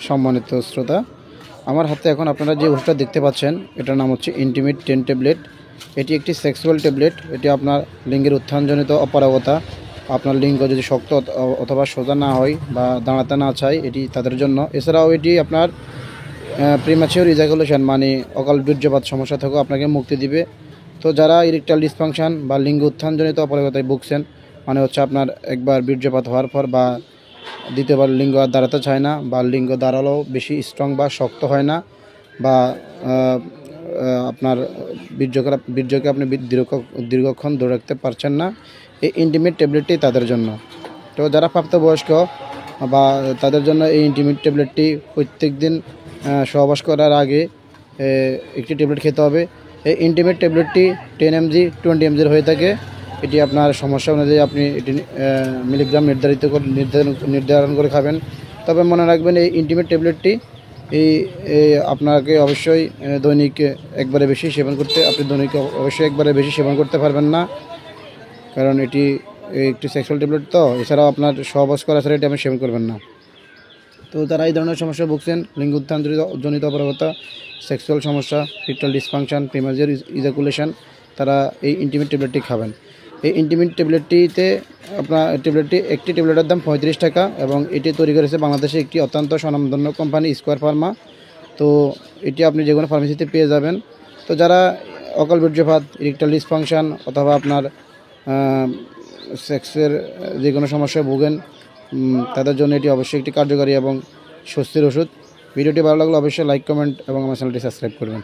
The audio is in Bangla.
সম্মানিত শ্রোতা, আমার হাতে এখন আপনারা যে ওষুধটা দেখতে পাচ্ছেন এটার নাম হচ্ছে ইন্টিমেট 10 ট্যাবলেট। এটি একটি সেক্সুয়াল ট্যাবলেট। এটি আপনার লিঙ্গের উত্থানজনিত অপারগতা, আপনার লিঙ্গ যদি শক্ত অথবা সোজা না হয় বা দাঁড়াতে না চায়, এটি তাদের জন্য। এছাড়াও এটি আপনার প্রিম্যাচিওর ইজাকুলেশন মানে অকাল বীর্যপাত সমস্যা থেকেও আপনাকে মুক্তি দিবে। তো যারা ইরেকটাইল ডিসফাংশন বা লিঙ্গ উত্থানজনিত অপারগতায় ভুগছেন, মানে হচ্ছে আপনার একবার বীর্যপাত হওয়ার পর বা দ্বিতীয়বার লিঙ্গ আর দাঁড়াতে চায় না, বা লিঙ্গ দাঁড়ালেও বেশি স্ট্রং বা শক্ত হয় না, বা আপনার বীর্যকে আপনি দীর্ঘক্ষণ ধরে রাখতে পারছেন না, এই ইন্টিমেট ট্যাবলেটটি তাদের জন্য। তো যারা প্রাপ্তবয়স্ক বা তাদের জন্য এই ইন্টিমেট ট্যাবলেটটি প্রত্যেক দিন সহবাস করার আগে একটি ট্যাবলেট খেতে হবে। এই ইন্টিমেট ট্যাবলেটটি 10 mg 20 mg হয়ে থাকে। এটি আপনার সমস্যা অনুযায়ী আপনি এটি মিলিগ্রাম নির্ধারণ করে খাবেন। তবে মনে রাখবেন, এই ইন্টিমেট ট্যাবলেটটি আপনাকে অবশ্যই দৈনিক একবারে বেশি সেবন করতে পারবেন না, কারণ এটি একটি সেক্সুয়াল ট্যাবলেট। তো এছাড়াও আপনার সহবাস করা ছাড়া এটি আপনি সেবন করবেন না। তো যারা এই ধরনের সমস্যা ভুগছেন, লিঙ্গ উত্থানজনিত অপারগতা, সেক্সুয়াল সমস্যা, ইরেকটাইল ডিসফাংশন, প্রিম্যাচিওর ইজাকুলেশন, তারা এই ইন্টিমেট ট্যাবলেটটি খাবেন। এই ইন্টিমেট ট্যাবলেটটিতে একটি ট্যাবলেটের দাম 35 টাকা, এবং এটি তৈরি করেছে বাংলাদেশে একটি অত্যন্ত স্বনামধন্য কোম্পানি স্কোয়ার ফার্মা। তো এটি আপনি যে কোনো ফার্মেসিতে পেয়ে যাবেন। তো যারা অকাল বীর্যপাত, ইরেকটাইল ডিসফাংশন অথবা আপনার সেক্সের যে কোনো সমস্যায় ভোগেন, তাদের জন্য এটি অবশ্যই একটি কার্যকারী এবং স্বস্তির ওষুধ। ভিডিওটি ভালো লাগলে অবশ্যই লাইক, কমেন্ট এবং আমার চ্যানেলটি সাবস্ক্রাইব করবেন।